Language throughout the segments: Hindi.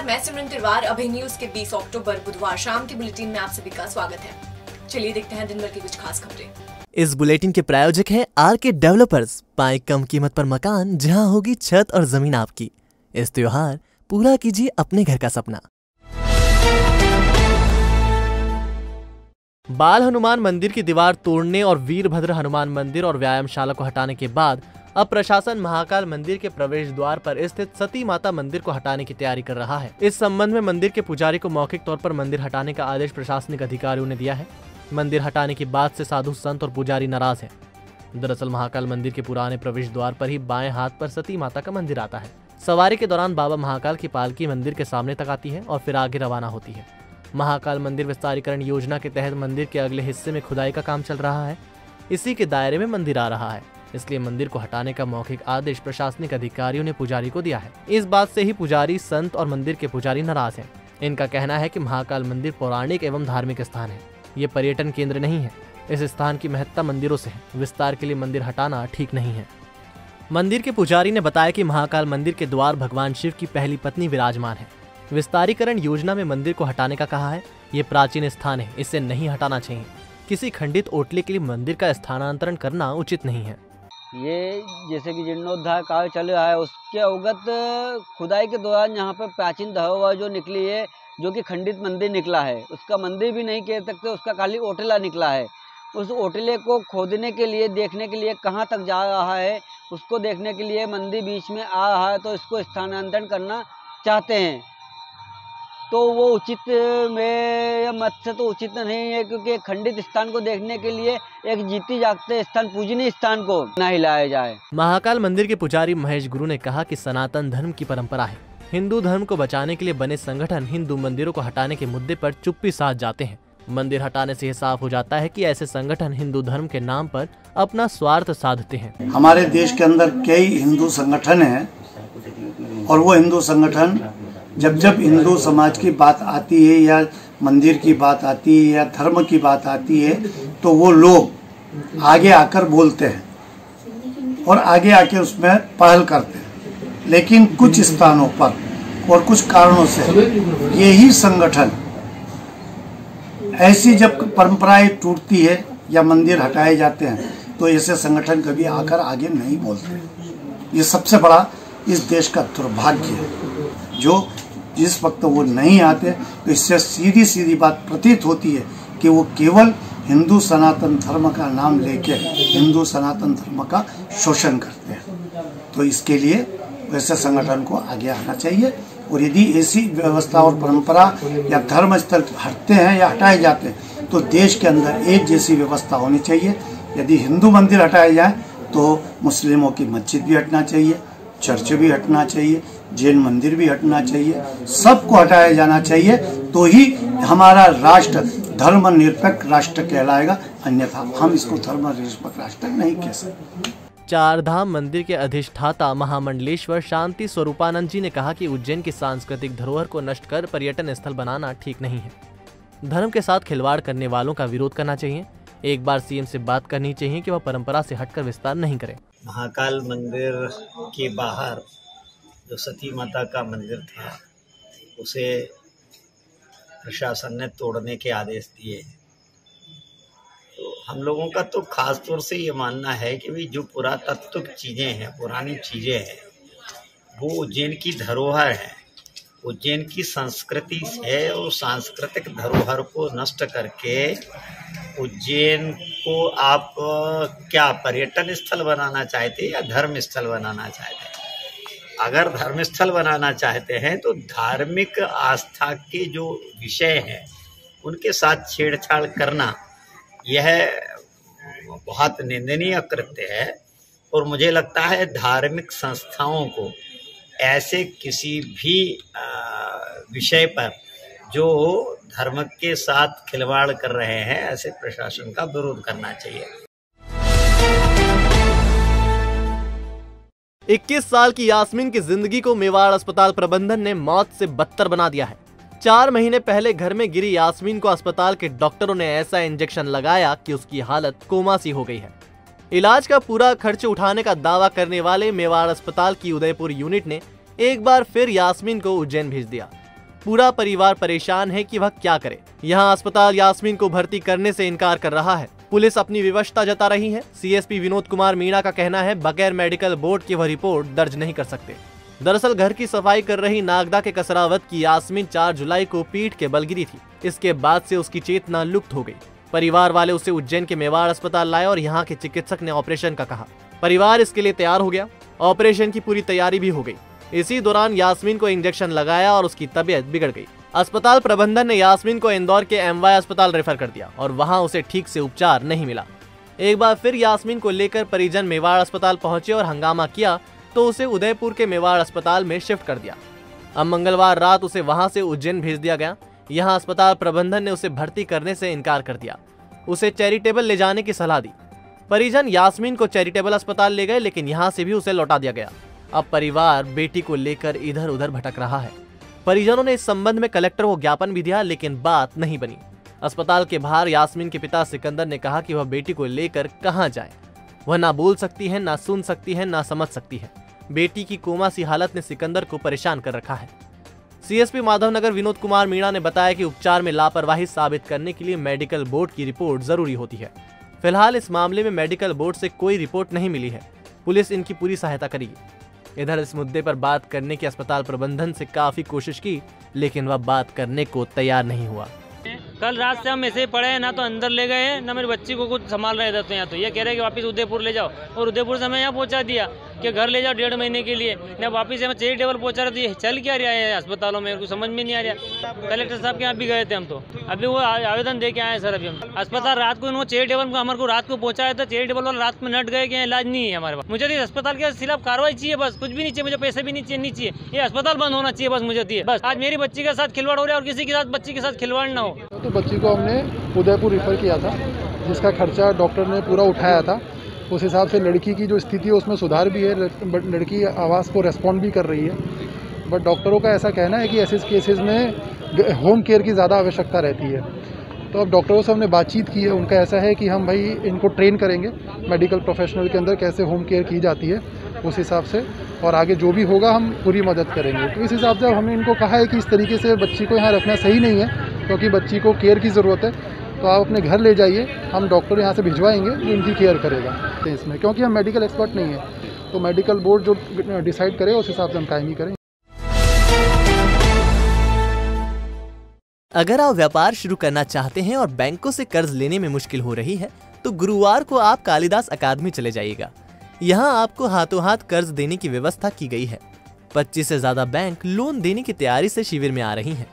मैं सिमरन तिवारी। अभी न्यूज के 20 अक्टूबर बुधवार शाम के बुलेटिन में आप सभी का स्वागत है। चलिए देखते हैं दिन भर की कुछ खास खबरें। इस बुलेटिन के प्रायोजक हैं आरके डेवलपर्स। पाएं कम कीमत पर मकान जहां होगी छत और जमीन आपकी। इस त्योहार पूरा कीजिए अपने घर का सपना। बाल हनुमान मंदिर की दीवार तोड़ने और वीरभद्र हनुमान मंदिर और व्यायामशाला को हटाने के बाद अब प्रशासन महाकाल मंदिर के प्रवेश द्वार पर स्थित सती माता मंदिर को हटाने की तैयारी कर रहा है। इस संबंध में मंदिर के पुजारी को मौखिक तौर पर मंदिर हटाने का आदेश प्रशासनिक अधिकारियों ने दिया है। मंदिर हटाने की बात से साधु संत और पुजारी नाराज है। दरअसल महाकाल मंदिर के पुराने प्रवेश द्वार पर ही बाएं हाथ पर सती माता का मंदिर आता है। सवारी के दौरान बाबा महाकाल की पालकी मंदिर के सामने तक आती है और फिर आगे रवाना होती है। महाकाल मंदिर विस्तारीकरण योजना के तहत मंदिर के अगले हिस्से में खुदाई का काम चल रहा है। इसी के दायरे में मंदिर आ रहा है, इसलिए मंदिर को हटाने का मौखिक आदेश प्रशासनिक अधिकारियों ने पुजारी को दिया है। इस बात से ही पुजारी, संत और मंदिर के पुजारी नाराज हैं। इनका कहना है कि महाकाल मंदिर पौराणिक एवं धार्मिक स्थान है, ये पर्यटन केंद्र नहीं है। इस स्थान की महत्ता मंदिरों से है, विस्तार के लिए मंदिर हटाना ठीक नहीं है। मंदिर के पुजारी ने बताया कि महाकाल मंदिर के द्वार भगवान शिव की पहली पत्नी विराजमान है। विस्तारीकरण योजना में मंदिर को हटाने का कहा है। ये प्राचीन स्थान है, इसे नहीं हटाना चाहिए। किसी खंडित ओटले के लिए मंदिर का स्थानांतरण करना उचित नहीं है। ये जैसे कि जीर्णोद्धार कार्य चल रहा है, उसके अवगत खुदाई के दौरान यहाँ पर प्राचीन धरोहर जो निकली है, जो कि खंडित मंदिर निकला है, उसका मंदिर भी नहीं कह सकते, उसका खाली ओटला निकला है। उस ओटले को खोदने के लिए, देखने के लिए कहाँ तक जा रहा है, उसको देखने के लिए मंदिर बीच में आ रहा है, तो इसको स्थानांतरण करना चाहते हैं। तो वो उचित में मत से तो उचित नहीं है, क्योंकि एक खंडित स्थान को देखने के लिए एक जीते जागते स्थान, पूजनीय स्थान को न हिलाया जाए। महाकाल मंदिर के पुजारी महेश गुरु ने कहा कि सनातन धर्म की परंपरा है। हिंदू धर्म को बचाने के लिए बने संगठन हिंदू मंदिरों को हटाने के मुद्दे पर चुप्पी साध जाते हैं। मंदिर हटाने से यह साफ हो जाता है कि ऐसे संगठन हिंदू धर्म के नाम पर अपना स्वार्थ साधते हैं। हमारे देश के अंदर कई हिंदू संगठन हैं और वो हिंदू संगठन जब हिंदू समाज की बात आती है या मंदिर की बात आती है या धर्म की बात आती है, तो वो लोग आगे आकर बोलते हैं और आगे आके उसमें पहल करते हैं। लेकिन कुछ स्थानों पर और कुछ कारणों से यही संगठन ऐसी जब परंपराएं टूटती है या मंदिर हटाए जाते हैं, तो ऐसे संगठन कभी आकर आगे नहीं बोलते। ये सबसे बड़ा इस देश का दुर्भाग्य है। जो जिस वक्त वो नहीं आते, तो इससे सीधी सीधी बात प्रतीत होती है कि वो केवल हिंदू सनातन धर्म का नाम लेके हिंदू सनातन धर्म का शोषण करते हैं। तो इसके लिए वैसे संगठन को आगे आना चाहिए। और यदि ऐसी व्यवस्था और परंपरा या धर्म स्थल हटते हैं या हटाए जाते हैं, तो देश के अंदर एक जैसी व्यवस्था होनी चाहिए। यदि हिंदू मंदिर हटाए जाए, तो मुस्लिमों की मस्जिद भी हटना चाहिए, चर्च भी हटना चाहिए, जैन मंदिर भी हटना चाहिए, सबको हटाया जाना चाहिए। तो ही हमारा राष्ट्र धर्मनिरपेक्ष राष्ट्र कहलाएगा, अन्यथा हम इसको धर्मनिरपेक्ष राष्ट्र नहीं कह सकते। चार धाम मंदिर के अधिष्ठाता महामंडलेश्वर शांति स्वरूपानंद जी ने कहा कि उज्जैन की सांस्कृतिक धरोहर को नष्ट कर पर्यटन स्थल बनाना ठीक नहीं है। धर्म के साथ खिलवाड़ करने वालों का विरोध करना चाहिए। एक बार सीएम से बात करनी चाहिए कि वह परंपरा से हटकर विस्तार नहीं करें। महाकाल मंदिर के बाहर जो सती माता का मंदिर था, उसे प्रशासन ने तोड़ने के आदेश दिए। तो हम लोगों का तो खास तौर से ये मानना है कि भाई जो पुरातत्व चीज़ें हैं, पुरानी चीज़ें हैं, वो उज्जैन की धरोहर है, उज्जैन की संस्कृति है। और सांस्कृतिक धरोहर को नष्ट करके उज्जैन को आप क्या पर्यटन स्थल बनाना चाहते हैं या धर्म स्थल बनाना चाहते हैं? अगर धर्म स्थल बनाना चाहते हैं तो धार्मिक आस्था के जो विषय हैं उनके साथ छेड़छाड़ करना यह बहुत निंदनीय कृत्य है। और मुझे लगता है धार्मिक संस्थाओं को ऐसे किसी भी विषय पर जो धर्म के साथ खिलवाड़ कर रहे हैं, ऐसे प्रशासन का विरोध करना चाहिए। 21 साल की यास्मीन की जिंदगी को मेवाड़ अस्पताल प्रबंधन ने मौत से बदतर बना दिया है। 4 महीने पहले घर में गिरी यास्मीन को अस्पताल के डॉक्टरों ने ऐसा इंजेक्शन लगाया कि उसकी हालत कोमा सी हो गई है। इलाज का पूरा खर्च उठाने का दावा करने वाले मेवाड़ अस्पताल की उदयपुर यूनिट ने एक बार फिर यास्मीन को उज्जैन भेज दिया। पूरा परिवार परेशान है कि वह क्या करे। यहाँ अस्पताल यास्मीन को भर्ती करने से इनकार कर रहा है। पुलिस अपनी विवशता जता रही है। सीएसपी विनोद कुमार मीणा का कहना है बगैर मेडिकल बोर्ड के वह रिपोर्ट दर्ज नहीं कर सकते। दरअसल घर की सफाई कर रही नागदा के कसरावत की यास्मीन 4 जुलाई को पीठ के बल गिरी थी। इसके बाद से उसकी चेतना लुप्त हो गई। परिवार वाले उसे उज्जैन के मेवाड़ अस्पताल लाए और यहाँ के चिकित्सक ने ऑपरेशन का कहा। परिवार इसके लिए तैयार हो गया। ऑपरेशन की पूरी तैयारी भी हो गई। इसी दौरान यास्मीन को इंजेक्शन लगाया और उसकी तबीयत बिगड़ गई। अस्पताल प्रबंधन ने यास्मीन को इंदौर के एमवाई अस्पताल रेफर कर दिया और वहां उसे ठीक से उपचार नहीं मिला। एक बार फिर यास्मीन को लेकर परिजन मेवाड़ अस्पताल पहुंचे और हंगामा किया तो उसे उदयपुर के मेवाड़ अस्पताल में शिफ्ट कर दिया। अब मंगलवार रात उसे वहां से उज्जैन भेज दिया गया। यहाँ अस्पताल प्रबंधन ने उसे भर्ती करने से इनकार कर दिया। उसे चैरिटेबल ले जाने की सलाह दी। परिजन यास्मीन को चैरिटेबल अस्पताल ले गए, लेकिन यहाँ से भी उसे लौटा दिया गया। अब परिवार बेटी को लेकर इधर उधर भटक रहा है। परिजनों ने इस संबंध में कलेक्टर को ज्ञापन भी दिया, लेकिन बात नहीं बनी। अस्पताल के बाहर यास्मीन के पिता सिकंदर ने कहा कि वह बेटी को लेकर कहां जाए। वह ना बोल सकती है, ना सुन सकती है, ना समझ सकती है। बेटी की कोमा सी हालत ने सिकंदर को परेशान कर रखा है। सीएसपी माधवनगर विनोद कुमार मीणा ने बताया कि उपचार में लापरवाही साबित करने के लिए मेडिकल बोर्ड की रिपोर्ट जरूरी होती है। फिलहाल इस मामले में मेडिकल बोर्ड से कोई रिपोर्ट नहीं मिली है। पुलिस इनकी पूरी सहायता करेगी। इधर इस मुद्दे पर बात करने की अस्पताल प्रबंधन से काफी कोशिश की, लेकिन वह बात करने को तैयार नहीं हुआ। कल रात से हम ऐसे ही पड़े हैं, ना तो अंदर ले गए हैं, ना मेरी बच्ची को कुछ संभाल रहे थे। तो यहाँ तो ये कह रहे हैं कि वापस उदयपुर ले जाओ, और उदयपुर से हमें यहाँ पहुँचा दिया कि घर ले जाओ 1.5 महीने के लिए। ना वापस हमें चैरिटेबल पहुँचा रहे थे। चल क्या रहा है अस्पतालों में, कुछ समझ में नहीं आ रहा। कलेक्टर साहब के यहाँ भी गए थे हम, तो अभी वो आवेदन दे के आए सर। अभी हम अस्पताल रात को उन्होंने चैरिटेबल को हमारे को रात को पहुँचाया था। चैरिटेबल वाला रात में नट गए कि इलाज नहीं है हमारे पास। मुझे तो अस्पताल के खिलाफ कार्रवाई चाहिए, बस कुछ भी नहीं चाहिए। मुझे पैसे भी नहीं चाहिए, ये अस्पताल बंद होना चाहिए बस मुझे दिए। बस आज मेरी बच्ची के साथ खिलवाड़ हो रहा है और किसी के साथ बच्ची के साथ खिलवाड़ ना हो। तो बच्ची को हमने उदयपुर रेफर किया था, जिसका खर्चा डॉक्टर ने पूरा उठाया था। उस हिसाब से लड़की की जो स्थिति है उसमें सुधार भी है, बट लड़की आवाज़ को रेस्पॉन्ड भी कर रही है। बट डॉक्टरों का ऐसा कहना है कि ऐसे केसेस में होम केयर की ज़्यादा आवश्यकता रहती है। तो अब डॉक्टरों से हमने बातचीत की है। उनका ऐसा है कि हम भाई इनको ट्रेन करेंगे मेडिकल प्रोफेशनल के अंदर कैसे होम केयर की जाती है उस हिसाब से, और आगे जो भी होगा हम पूरी मदद करेंगे। तो इस हिसाब से हमने इनको कहा है कि इस तरीके से बच्ची को यहाँ रखना सही नहीं है, क्योंकि बच्ची को केयर की ज़रूरत है। तो आप अपने घर ले जाइए, हम डॉक्टर यहाँ से भिजवाएंगे जो इनकी केयर करेगा इसमें, क्योंकि हम मेडिकल एक्सपर्ट नहीं है। तो मेडिकल बोर्ड जो डिसाइड करे उस हिसाब से हम कायमी करें। अगर आप व्यापार शुरू करना चाहते हैं और बैंकों से कर्ज लेने में मुश्किल हो रही है, तो गुरुवार को आप कालिदास अकादमी चले जाइएगा। यहाँ आपको हाथों हाथ कर्ज देने की व्यवस्था की गई है। 25 से ज्यादा बैंक लोन देने की तैयारी से शिविर में आ रही हैं।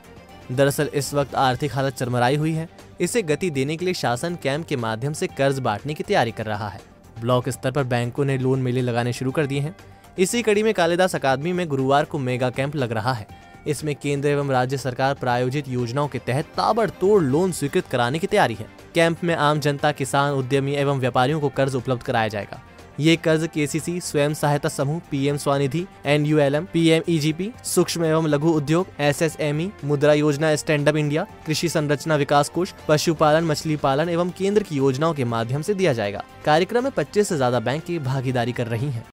दरअसल इस वक्त आर्थिक हालत चरमराई हुई है। इसे गति देने के लिए शासन कैंप के माध्यम से कर्ज बांटने की तैयारी कर रहा है। ब्लॉक स्तर पर बैंकों ने लोन मेले लगाने शुरू कर दिए हैं। इसी कड़ी में कालिदास अकादमी में गुरुवार को मेगा कैंप लग रहा है। इसमें केंद्र एवं राज्य सरकार प्रायोजित योजनाओं के तहत ताबड़तोड़ लोन स्वीकृत कराने की तैयारी है। कैंप में आम जनता, किसान, उद्यमी एवं व्यापारियों को कर्ज उपलब्ध कराया जाएगा। ये कर्ज केसीसी, स्वयं सहायता समूह, पीएम स्वनिधि, NULM, PMEGP, सूक्ष्म एवं लघु उद्योग, SSME, मुद्रा योजना, स्टैंड अप इंडिया, कृषि संरचना विकास कोष, पशुपालन, मछली पालन एवं केंद्र की योजनाओं के माध्यम से दिया जाएगा। कार्यक्रम में 25 से ज्यादा बैंक की भागीदारी कर रही हैं।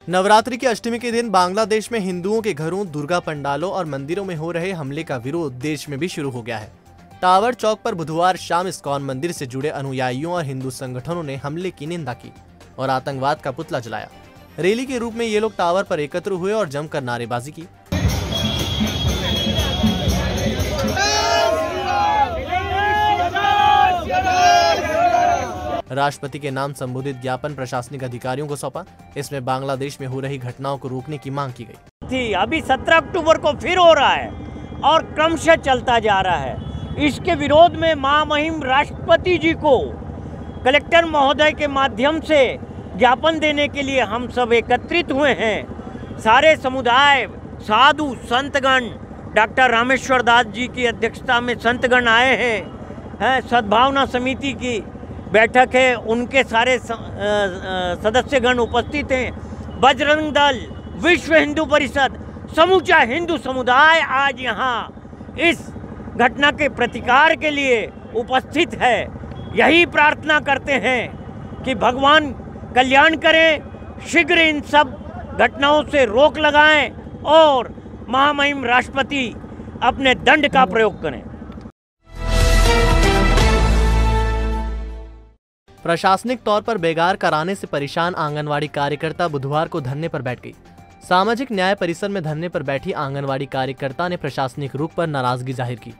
नवरात्रि की अष्टमी के दिन बांग्लादेश में हिंदुओं के घरों, दुर्गा पंडालों और मंदिरों में हो रहे हमले का विरोध देश में भी शुरू हो गया है। टावर चौक पर बुधवार शाम इस्कॉन मंदिर से जुड़े अनुयायियों और हिंदू संगठनों ने हमले की निंदा की और आतंकवाद का पुतला जलाया। रैली के रूप में ये लोग टावर पर एकत्र हुए और जमकर नारेबाजी की। राष्ट्रपति के नाम संबोधित ज्ञापन प्रशासनिक अधिकारियों को सौंपा। इसमें बांग्लादेश में हो रही घटनाओं को रोकने की मांग की गई। अभी 17 अक्टूबर को फिर हो रहा है और क्रमशः चलता जा रहा है। इसके विरोध में महामहिम राष्ट्रपति जी को कलेक्टर महोदय के माध्यम से ज्ञापन देने के लिए हम सब एकत्रित हुए हैं। सारे समुदाय, साधु, संतगण, डॉक्टर रामेश्वर दास जी की अध्यक्षता में संतगण आए हैं। सद्भावना समिति की बैठक है, उनके सारे सदस्यगण उपस्थित हैं। बजरंग दल, विश्व हिंदू परिषद, समूचा हिंदू समुदाय आज यहाँ इस घटना के प्रतिकार के लिए उपस्थित है। यही प्रार्थना करते हैं कि भगवान कल्याण करें, शीघ्र इन सब घटनाओं से रोक लगाएं और महामहिम राष्ट्रपति अपने दंड का प्रयोग करें। प्रशासनिक तौर पर बेगार कराने से परेशान आंगनवाड़ी कार्यकर्ता बुधवार को धरने पर बैठ गई। सामाजिक न्याय परिसर में धरने पर बैठी आंगनवाड़ी कार्यकर्ता ने प्रशासनिक रुख पर नाराजगी जाहिर की।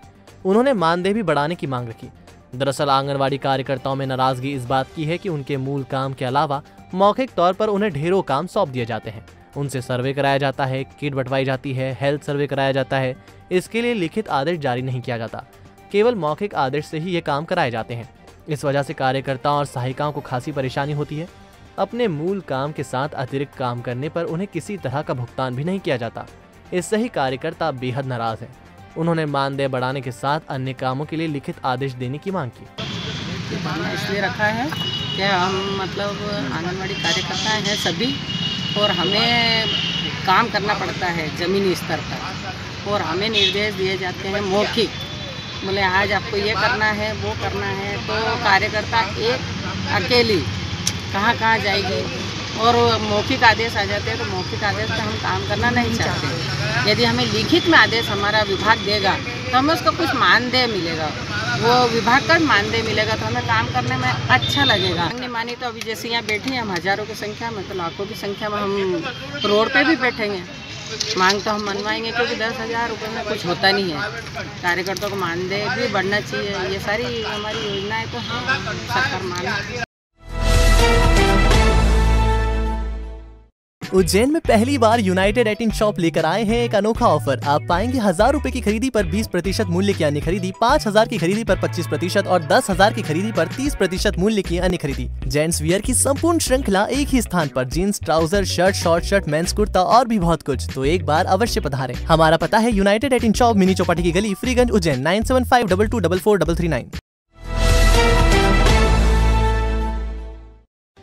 उन्होंने मानदेय भी बढ़ाने की मांग रखी। दरअसल आंगनवाड़ी कार्यकर्ताओं में नाराजगी इस बात की है कि उनके मूल काम के अलावा मौखिक तौर पर उन्हें ढेरों काम सौंप दिए जाते हैं। उनसे सर्वे कराया जाता है, किट बंटवाई जाती है, हेल्थ सर्वे कराया जाता है। इसके लिए लिखित आदेश जारी नहीं किया जाता, केवल मौखिक आदेश से ही ये काम कराए जाते हैं। इस वजह से कार्यकर्ताओं और सहायिकाओं को खासी परेशानी होती है। अपने मूल काम के साथ अतिरिक्त काम करने पर उन्हें किसी तरह का भुगतान भी नहीं किया जाता। इससे ही कार्यकर्ता बेहद नाराज हैं। उन्होंने मानदेय बढ़ाने के साथ अन्य कामों के लिए लिखित आदेश देने की मांग की। इसलिए रखा है कि हम मतलब आंगनवाड़ी कार्यकर्ता हैं सभी, और हमें काम करना पड़ता है ज़मीनी स्तर पर, और हमें निर्देश दिए जाते हैं मौखिक, बोले आज आपको ये करना है वो करना है। तो कार्यकर्ता एक अकेली कहाँ कहाँ जाएगी, और मौखिक आदेश आ जाते हैं तो मौखिक आदेश पर हम काम करना नहीं चाहते। यदि हमें लिखित में आदेश हमारा विभाग देगा तो हमें उसका कुछ मानदेय मिलेगा, वो विभाग का मानदेय मिलेगा तो हमें काम करने में अच्छा लगेगा। नहीं मानी तो अभी जैसे यहाँ बैठे हैं हम हज़ारों की संख्या में, तो लाखों की संख्या में हम रोड पे भी बैठेंगे। मांग तो हम मनवाएंगे क्योंकि 10,000 रुपये में कुछ होता नहीं है। कार्यकर्ताओं को मानदेय भी बढ़ना चाहिए। ये सारी हमारी योजनाएँ तो हाँ सरकार माने। उज्जैन में पहली बार यूनाइटेड 18 शॉप लेकर आए हैं एक अनोखा ऑफर। आप पाएंगे 1000 रुपए की खरीदी पर 20% मूल्य की अन्य खरीदी, 5000 की खरीदी पर 25% और 10,000 की खरीदी पर 30% मूल्य की अन्य खरीदी। जेंट्स वियर की संपूर्ण श्रृंखला एक ही स्थान पर, jeans, trouser, shirt, short shirt, men's kurta और भी बहुत कुछ। तो एक बार अवश्य पधारें। हमारा पता है यूनाइटेड 18 शॉप, मिनी चौपाटी की गली, फ्रीगंज, उज्जैन 9752244339।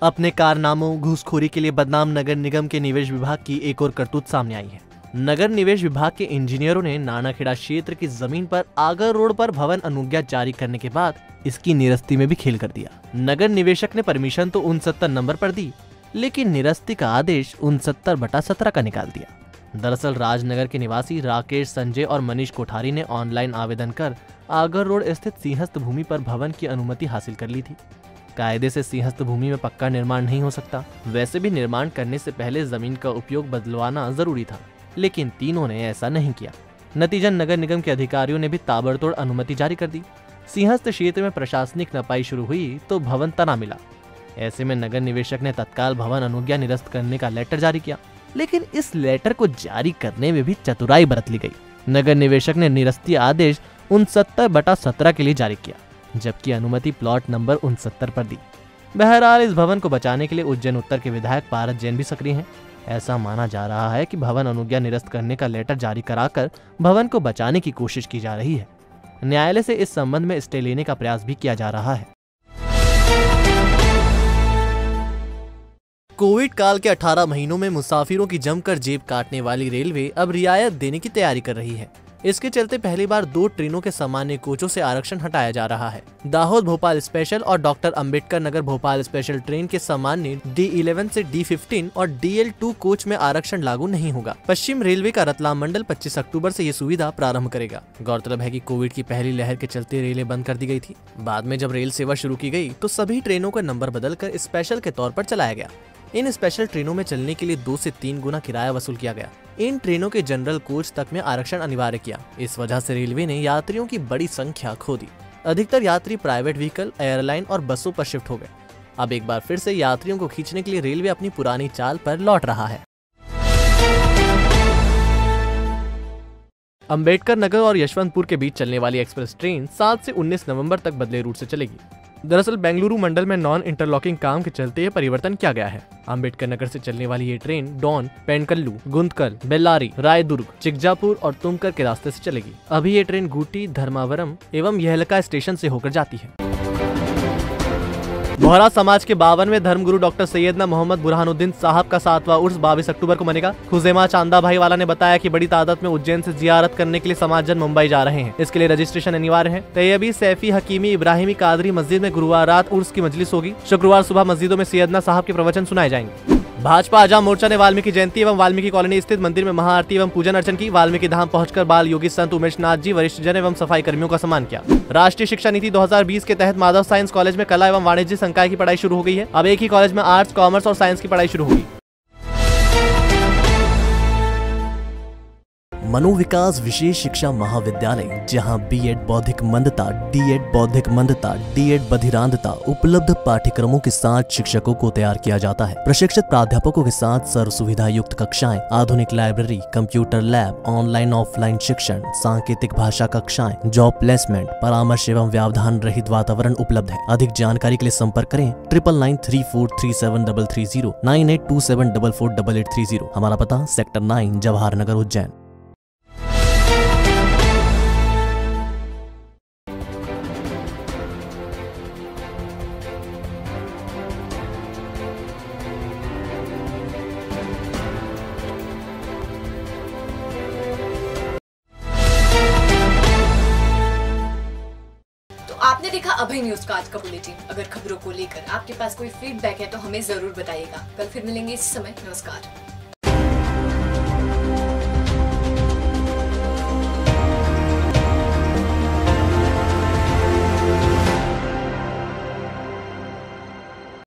अपने कारनामों घूसखोरी के लिए बदनाम नगर निगम के निवेश विभाग की एक और करतूत सामने आई है। नगर निवेश विभाग के इंजीनियरों ने नानाखेड़ा क्षेत्र की जमीन पर आगर रोड पर भवन अनुज्ञा जारी करने के बाद इसकी निरस्ती में भी खेल कर दिया। नगर निवेशक ने परमिशन तो 69 नंबर पर दी, लेकिन निरस्ती का आदेश 69/17 का निकाल दिया। दरअसल राजनगर के निवासी राकेश, संजय और मनीष कोठारी ने ऑनलाइन आवेदन कर आगर रोड स्थित सिंहस्थ भूमि पर भवन की अनुमति हासिल कर ली थी। कायदे से सिंहस्थ भूमि में पक्का निर्माण नहीं हो सकता। वैसे भी निर्माण करने से पहले जमीन का उपयोग बदलवाना जरूरी था, लेकिन तीनों ने ऐसा नहीं किया। नतीजन नगर निगम के अधिकारियों ने भी ताबड़तोड़ अनुमति जारी कर दी। सिंहस्थ क्षेत्र में प्रशासनिक नपाई शुरू हुई तो भवन तना मिला। ऐसे में नगर निवेशक ने तत्काल भवन अनुज्ञा निरस्त करने का लेटर जारी किया, लेकिन इस लेटर को जारी करने में भी चतुराई बरत ली गई। नगर निवेशक ने निरस्ती आदेश 69/17 के लिए जारी किया, जबकि अनुमति प्लॉट नंबर 69 पर दी। बहरहाल इस भवन को बचाने के लिए उज्जैन उत्तर के विधायक पारस जैन भी सक्रिय हैं। ऐसा माना जा रहा है कि भवन अनुज्ञा निरस्त करने का लेटर जारी कराकर भवन को बचाने की कोशिश की जा रही है। न्यायालय से इस संबंध में स्टे लेने का प्रयास भी किया जा रहा है। कोविड काल के 18 महीनों में मुसाफिरों की जमकर जेब काटने वाली रेलवे अब रियायत देने की तैयारी कर रही है। इसके चलते पहली बार 2 ट्रेनों के सामान्य कोचों से आरक्षण हटाया जा रहा है। दाहोद भोपाल स्पेशल और doctor Ambedkar Nagar Bhopal special train के सामान्य D11 से D15 और DL2 कोच में आरक्षण लागू नहीं होगा। पश्चिम रेलवे का रतलाम मंडल 25 अक्टूबर से ये सुविधा प्रारंभ करेगा। गौरतलब है कि कोविड की पहली लहर के चलते रेलें बंद कर दी गई थी। बाद में जब रेल सेवा शुरू की गई तो सभी ट्रेनों का नंबर बदलकर स्पेशल के तौर पर चलाया गया। इन स्पेशल ट्रेनों में चलने के लिए 2 से 3 गुना किराया वसूल किया गया। इन ट्रेनों के जनरल कोच तक में आरक्षण अनिवार्य किया। इस वजह से रेलवे ने यात्रियों की बड़ी संख्या खो दी। अधिकतर यात्री प्राइवेट व्हीकल, एयरलाइन और बसों पर शिफ्ट हो गए। अब एक बार फिर से यात्रियों को खींचने के लिए रेलवे अपनी पुरानी चाल पर लौट रहा है। अंबेडकर नगर और यशवंतपुर के बीच चलने वाली एक्सप्रेस ट्रेन 7 से 19 नवंबर तक बदले रूट से चलेगी। दरअसल बेंगलुरु मंडल में नॉन इंटरलॉकिंग काम के चलते ये परिवर्तन किया गया है। अंबेडकर नगर से चलने वाली ये ट्रेन डॉन, पेनकल्लू, गुंतकल, बेल्लारी, रायदुर्ग, चिकजापुर और तुमकर के रास्ते से चलेगी। अभी ये ट्रेन गूटी, धर्मावरम एवं यहलका स्टेशन से होकर जाती है। बोहरा समाज के 52वें धर्मगुरु डॉक्टर सैयदना मोहम्मद बुरहानुद्दीन साहब का 7वां उर्स 22 अक्टूबर को मनेगा। खुजेमा चांदा भाई वाला ने बताया कि बड़ी तादाद में उज्जैन से जियारत करने के लिए समाजजन मुंबई जा रहे हैं। इसके लिए रजिस्ट्रेशन अनिवार्य है। तैयबी, सैफी, हकीमी, इब्राहिमी, कादरी मस्जिद में गुरुवार रात उर्स की मजलिस होगी। शुक्रवार सुबह मस्जिदों में सैयदना साहब के प्रवचन सुनाए जाएंगे। भाजपा आजाम मोर्चा ने वाल्मीकि जयंती एवं वाल्मीकि कॉलोनी स्थित मंदिर में महाआरती एवं पूजन अर्चन की। वाल्मीकि धाम पहुंचकर बाल योगी संत उमेश नाथ जी, वरिष्ठ जन एवं सफाई कर्मियों का सम्मान किया। राष्ट्रीय शिक्षा नीति 2020 के तहत माधव साइंस कॉलेज में कला एवं वाणिज्य संकाय की पढ़ाई शुरू हो गई है। अब एक ही कॉलेज में आर्ट्स, कॉमर्स और साइंस की पढ़ाई शुरू होगी। मनोविकास विशेष शिक्षा महाविद्यालय, जहां बीएड बौद्धिक मंदता, डीएड बौद्धिक मंदता, डीएड बधिरांधता उपलब्ध पाठ्यक्रमों के साथ शिक्षकों को तैयार किया जाता है। प्रशिक्षित प्राध्यापकों के साथ सर्व सुविधा युक्त कक्षाएं, आधुनिक library, computer lab, online offline शिक्षण, सांकेतिक भाषा कक्षाएं, जॉब प्लेसमेंट, परामर्श एवं व्यवधान रहित वातावरण उपलब्ध है। अधिक जानकारी के लिए संपर्क करें 9993437330 9827448830। हमारा पता सेक्टर 9 जवाहर नगर उज्जैन। आपने देखा अभय न्यूज का आज का बुलेटिन। अगर खबरों को लेकर आपके पास कोई फीडबैक है तो हमें जरूर बताइएगा। कल फिर मिलेंगे इस समय। नमस्कार।